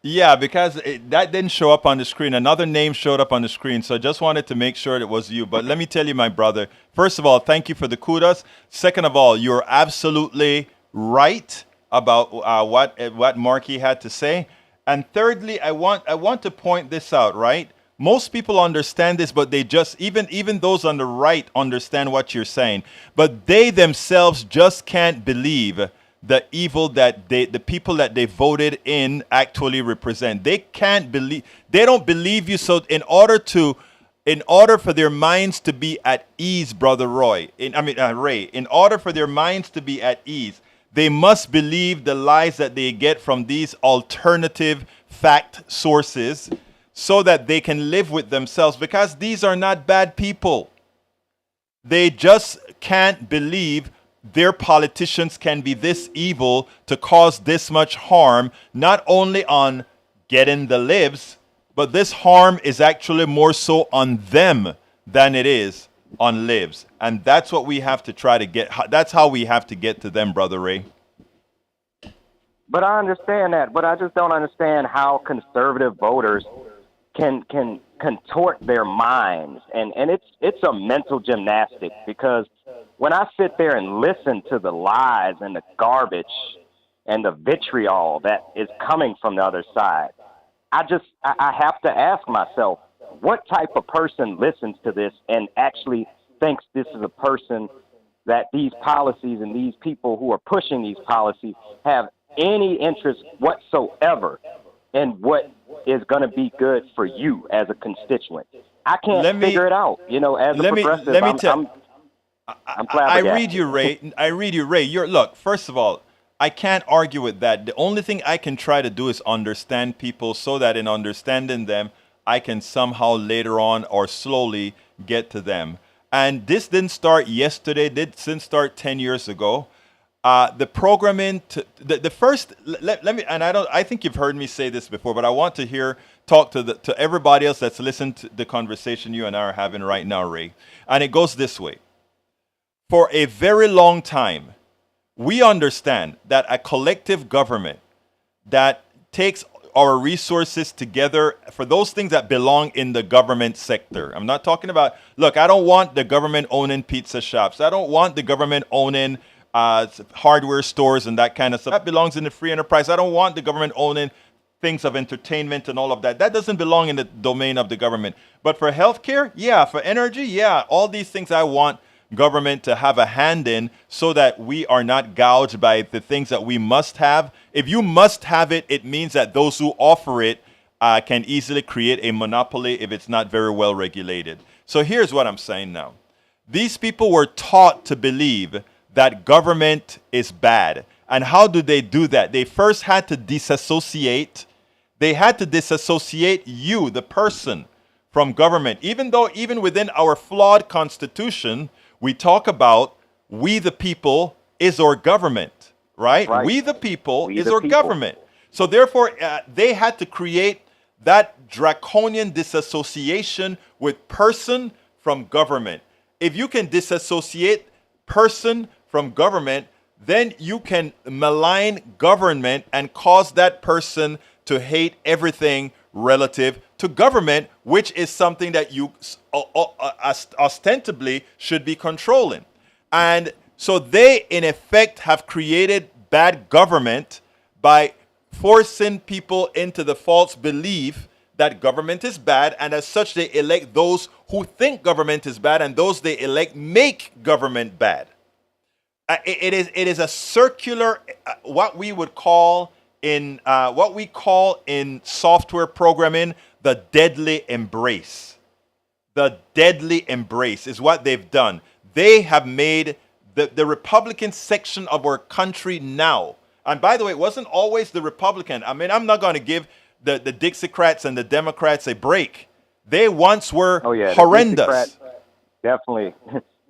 Yeah, because that didn't show up on the screen. Another name showed up on the screen, so I just wanted to make sure it was you. But let me tell you, my brother, first of all, thank you for the kudos. Second of all, you're absolutely right about what Markey had to say. And thirdly, I want to point this out, right? Most people understand this, but they just, even those on the right understand what you're saying. But they themselves just can't believe the evil that the people that they voted in actually represent. They don't believe you. So in order for their minds to be at ease, Brother Ray, in order for their minds to be at ease, they must believe the lies that they get from these alternative fact sources so that they can live with themselves, because these are not bad people. They just can't believe their politicians can be this evil to cause this much harm, not only on getting the libs, but this harm is actually more so on them than it is on libs. And that's what we have to try to get. That's how we have to get to them, Brother Ray. But I understand that. But I just don't understand how conservative voters can contort their minds. And it's a mental gymnastic, because when I sit there and listen to the lies and the garbage and the vitriol that is coming from the other side, I have to ask myself, what type of person listens to this and actually thinks this is a person that these policies and these people who are pushing these policies have any interest whatsoever in what is going to be good for you as a constituent? I can't figure it out. You know, as a progressive, I'm flabbergasted. I read you, Ray. Look, first of all, I can't argue with that. The only thing I can try to do is understand people, so that in understanding them, I can somehow later on or slowly get to them. And this didn't start yesterday. Didn't start 10 years ago. The programming, the first. Let me. And I think you've heard me say this before, but I want to talk to everybody else that's listened to the conversation you and I are having right now, Ray. And it goes this way. For a very long time, we understand that a collective government that takes our resources together for those things that belong in the government sector. I'm not talking about, look, I don't want the government owning pizza shops. I don't want the government owning hardware stores and that kind of stuff. That belongs in the free enterprise. I don't want the government owning things of entertainment and all of that. That doesn't belong in the domain of the government. But for healthcare, yeah. For energy, yeah. All these things I want government to have a hand in, so that we are not gouged by the things that we must have. If you must have it, it means that those who offer it can easily create a monopoly if it's not very well regulated. So here's what I'm saying now. These people were taught to believe that government is bad. And how do they do that? They first had to disassociate. They had to disassociate you, the person, from government. Even though even within our flawed constitution, we talk about we the people is our government, right? We the people is our government. So therefore, they had to create that draconian disassociation with person from government. If you can disassociate person from government, then you can malign government and cause that person to hate everything relative to government, which is something that you ostensibly should be controlling. And so they, in effect, have created bad government by forcing people into the false belief that government is bad, and as such, they elect those who think government is bad, and those they elect make government bad. It is a circular, what we call in software programming, the deadly embrace. The deadly embrace is what they've done. They have made the Republican section of our country now. And by the way, it wasn't always the Republican. I mean, I'm not going to give the Dixiecrats and the Democrats a break. They once were horrendous. Definitely.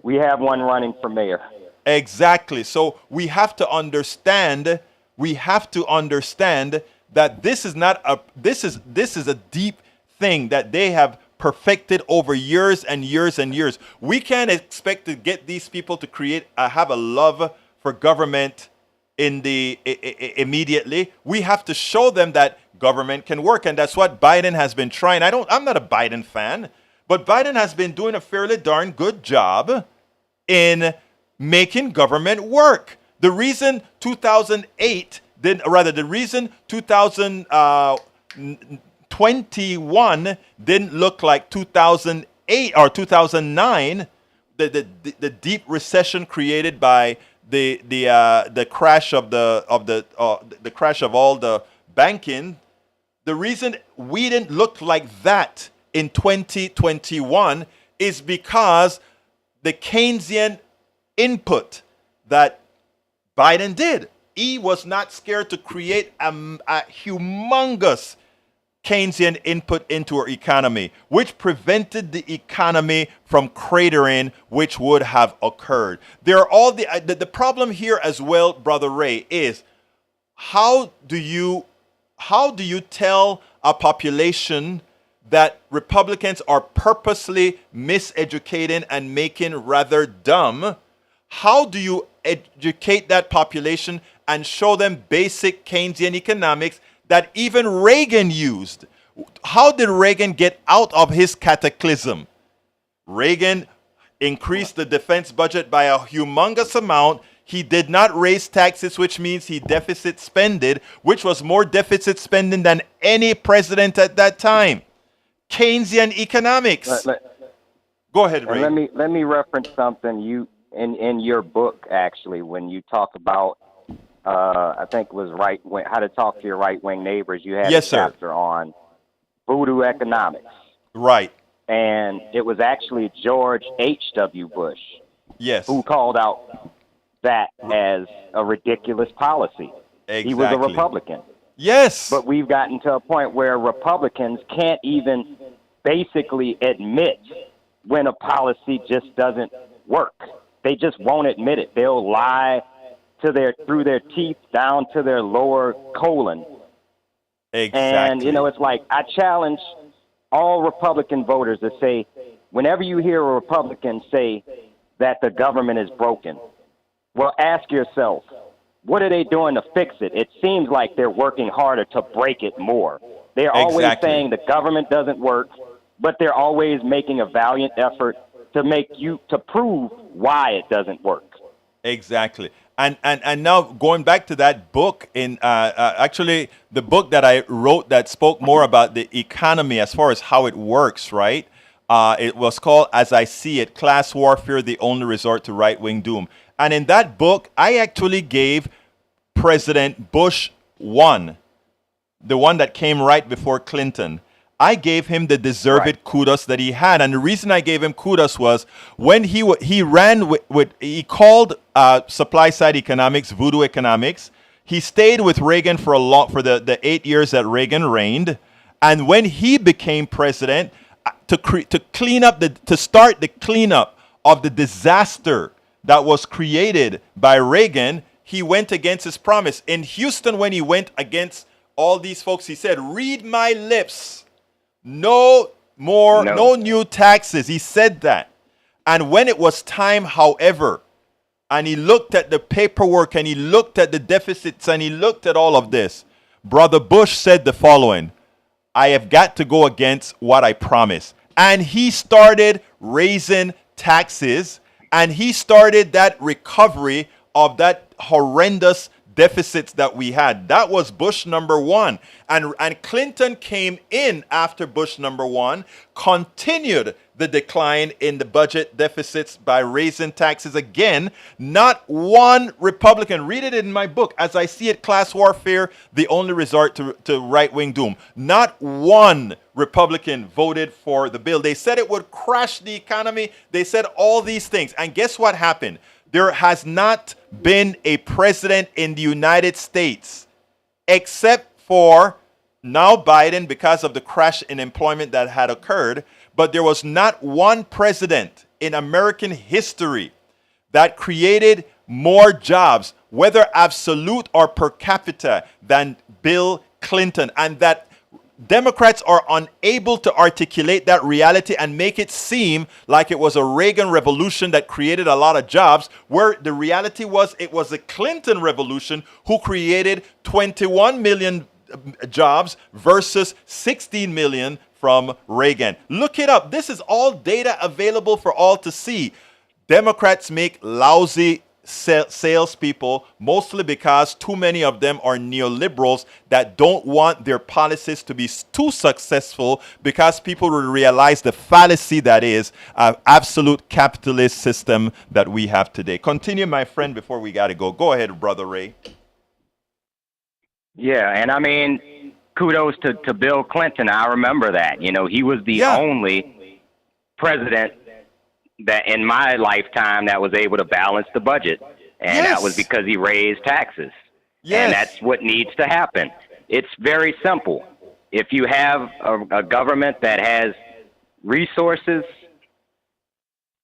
We have one running for mayor. Exactly. So we have to understand that this is not this is a deep thing that they have perfected over years and years and years. We can't expect to get these people to have a love for government immediately. We have to show them that government can work, and that's what Biden has been trying. I'm not a Biden fan, but Biden has been doing a fairly darn good job in making government work. The reason 2021 didn't look like 2008 or 2009, the deep recession created by the crash of the crash of all the banking, the reason we didn't look like that in 2021 is because the Keynesian input that Biden did. He was not scared to create a humongous Keynesian input into our economy, which prevented the economy from cratering, which would have occurred. There are all the problem here as well, Brother Ray, is how do you tell a population that Republicans are purposely miseducating and making rather dumb? How do you educate that population and show them basic Keynesian economics that even Reagan used? How did Reagan get out of his cataclysm? Reagan increased the defense budget by a humongous amount. He did not raise taxes, which means he deficit spended, which was more deficit spending than any president at that time. Keynesian economics. Go ahead, Ray. Let me reference something you in your book, actually, when you talk about I think it was how to talk to your right-wing neighbors. You had a chapter on voodoo economics. Right. And it was actually George H.W. Bush who called out that as a ridiculous policy. Exactly. He was a Republican. Yes. But we've gotten to a point where Republicans can't even basically admit when a policy just doesn't work. They just won't admit it. They'll lie through their teeth down to their lower colon. Exactly. And, it's like I challenge all Republican voters to say, whenever you hear a Republican say that the government is broken, well, ask yourself, what are they doing to fix it? It seems like they're working harder to break it more. They're always saying the government doesn't work, but they're always making a valiant effort to prove why it doesn't work. Exactly. And now going back to that book, actually the book that I wrote that spoke more about the economy as far as how it works, right? It was called, As I See It, Class Warfare, the Only Resort to Right-Wing Doom. And in that book, I actually gave President Bush the one that came right before Clinton, I gave him the deserved kudos that he had. And the reason I gave him kudos was when he called supply side economics voodoo economics. He stayed with Reagan for the 8 years that Reagan reigned. And when he became president, to start the cleanup of the disaster that was created by Reagan, he went against his promise. In Houston, when he went against all these folks, he said, "Read my lips. No new taxes." He said that. And when it was time, however, and he looked at the paperwork and he looked at the deficits and he looked at all of this, Brother Bush said the following: "I have got to go against what I promised." And he started raising taxes, and he started that recovery of that horrendous deficits that we had. That was Bush number one. And Clinton came in after Bush number one, continued the decline in the budget deficits by raising taxes again. Not one Republican, read it in my book, As I See It, Class Warfare, the Only Resort to Right-Wing Doom. Not one Republican voted for the bill. They said it would crash the economy. They said all these things. And guess what happened? There has not been a president in the United States, except for now Biden, because of the crash in employment that had occurred. But there was not one president in American history that created more jobs, whether absolute or per capita, than Bill Clinton. And that Democrats are unable to articulate that reality and make it seem like it was a Reagan revolution that created a lot of jobs, where the reality was it was a Clinton revolution who created 21 million jobs versus 16 million from Reagan. Look it up. This is all data available for all to see. Democrats make lousy salespeople, mostly because too many of them are neoliberals that don't want their policies to be too successful because people will realize the fallacy that is an absolute capitalist system that we have today. Continue, my friend, before we got to go. Go ahead, Brother Ray. Yeah, and I mean, kudos to Bill Clinton. I remember that. You know, he was the only president that in my lifetime that was able to balance the budget. And that was because he raised taxes. And that's what needs to happen. It's very simple. If you have a government that has resources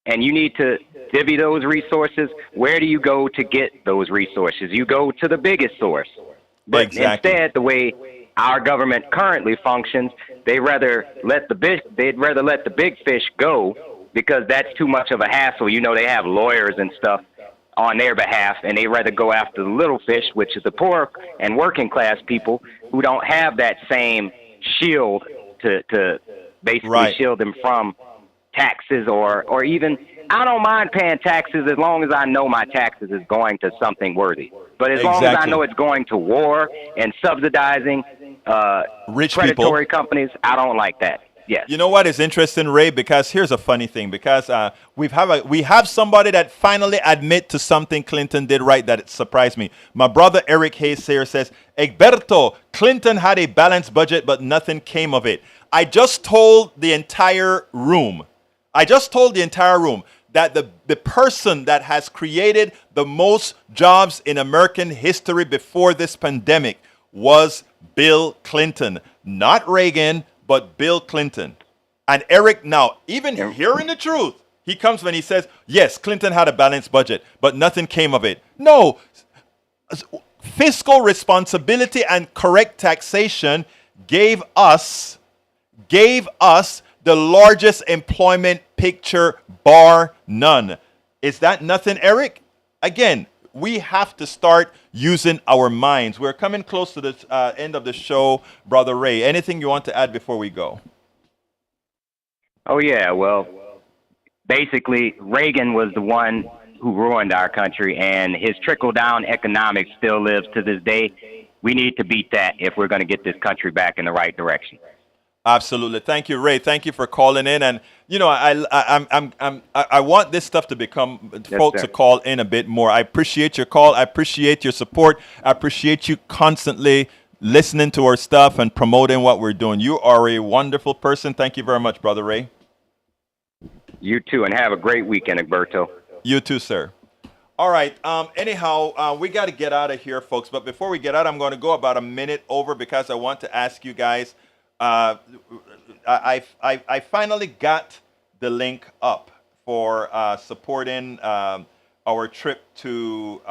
and you need to divvy those resources, where do you go to get those resources? You go to the biggest source. But instead, the way our government currently functions, they'd rather let the big fish go because that's too much of a hassle. You know, they have lawyers and stuff on their behalf, and they'd rather go after the little fish, which is the poor and working class people who don't have that same shield to basically shield them from taxes or even, I don't mind paying taxes as long as I know my taxes is going to something worthy. But as long as I know it's going to war and subsidizing rich predatory companies, I don't like that. Yes. You know what is interesting, Ray? Because here's a funny thing. Because we have somebody that finally admit to something Clinton did right that it surprised me. My brother Eric Hayes here says, Egberto, Clinton had a balanced budget, but nothing came of it. I just told the entire room that the person that has created the most jobs in American history before this pandemic was Bill Clinton. Not Reagan, but Bill Clinton. And Eric, now, even hearing the truth, he comes when he says, yes, Clinton had a balanced budget, but nothing came of it. No, fiscal responsibility and correct taxation gave us the largest employment picture, bar none. Is that nothing, Eric? Again, we have to start using our minds. We're coming close to the end of the show, Brother Ray. Anything you want to add before we go? Oh, yeah. Well, basically, Reagan was the one who ruined our country, and his trickle-down economics still lives to this day. We need to beat that if we're going to get this country back in the right direction. Absolutely. Thank you, Ray. Thank you for calling in. And you know, I want this stuff to become folks to call in a bit more. I appreciate your call. I appreciate your support. I appreciate you constantly listening to our stuff and promoting what we're doing. You are a wonderful person. Thank you very much, Brother Ray. You too, and have a great weekend, Egberto. You too, sir. All right. Anyhow, we got to get out of here, folks. But before we get out, I'm going to go about a minute over because I want to ask you guys. I finally got the link up for supporting our trip to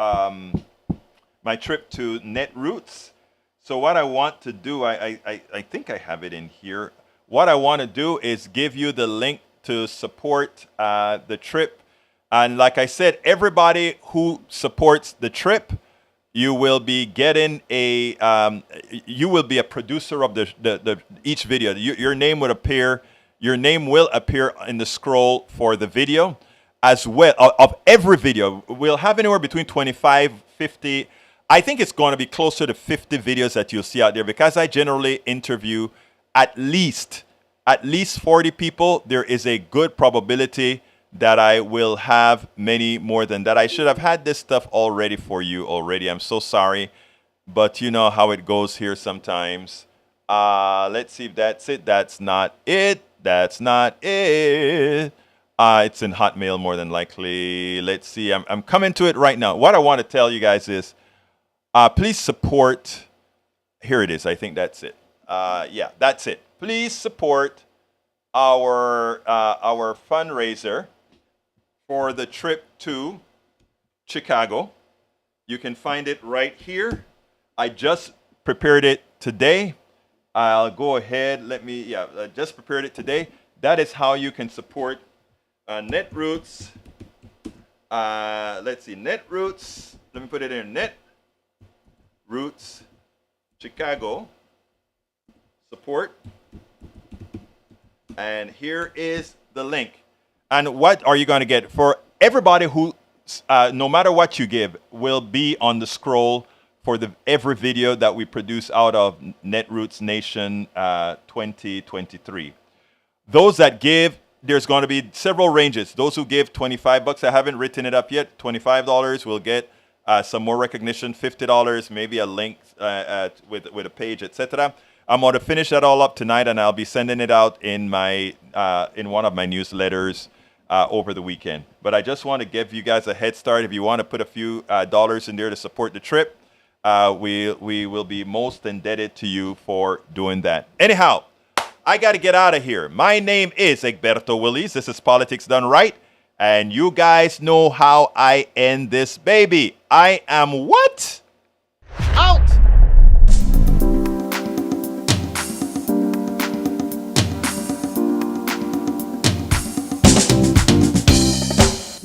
my trip to Netroots. So what I want to do, I think I have it in here. What I want to do is give you the link to support the trip. And like I said, everybody who supports the trip, you will be getting you will be a producer of the each video. Your name would appear. Your name will appear in the scroll for the video as well of every video. We'll have anywhere between 25, 50. I think it's going to be closer to 50 videos that you'll see out there because I generally interview at least 40 people. There is a good probability that I will have many more than that. I should have had this stuff all ready for you already. I'm so sorry, but you know how it goes here sometimes. Let's see if that's it. That's not it. That's not it. It's in Hotmail more than likely. Let's see. I'm coming to it right now. What I want to tell you guys is, please support. Here it is. I think that's it. Yeah, that's it. Please support our fundraiser for the trip to Chicago. You can find it right here. I just prepared it today. I'll go ahead. I just prepared it today. That is how you can support Netroots. Let's see, Netroots. Let me put it in Netroots Chicago support. And here is the link. And what are you going to get? For everybody who no matter what you give, will be on the scroll for every video that we produce out of Netroots Nation 2023. Those that give, there's going to be several ranges. Those who give $25, I haven't written it up yet. $25 will get some more recognition. $50, maybe a link with a page, etc. I'm going to finish that all up tonight, and I'll be sending it out in one of my newsletters over the weekend. But I just want to give you guys a head start. If you want to put a few dollars in there to support the trip, we will be most indebted to you for doing that. Anyhow, I got to get out of here. My name is Egberto Willies. This is Politics Done Right. And you guys know how I end this baby. I am what? Out!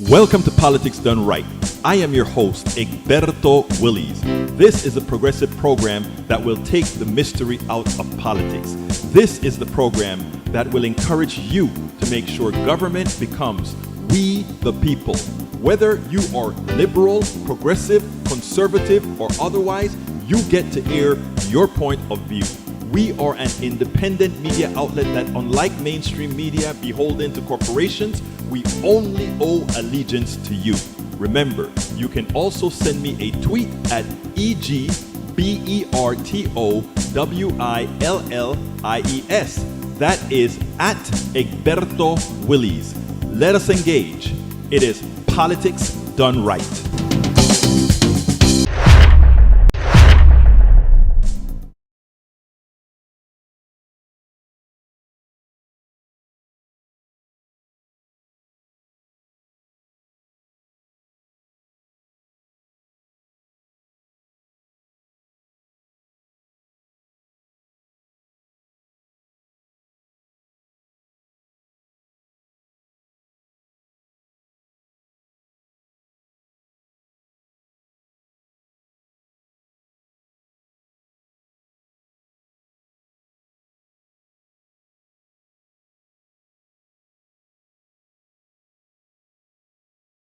Welcome to Politics Done Right. I am your host, Egberto Willies. This is a progressive program that will take the mystery out of politics. This is the program that will encourage you to make sure government becomes we the people. Whether you are liberal, progressive, conservative, or otherwise, you get to air your point of view. We are an independent media outlet that, unlike mainstream media beholden to corporations, we only owe allegiance to you. Remember, you can also send me a tweet at EGBERTOWILLIES. That is at Egberto Willies. Let us engage. It is Politics Done Right.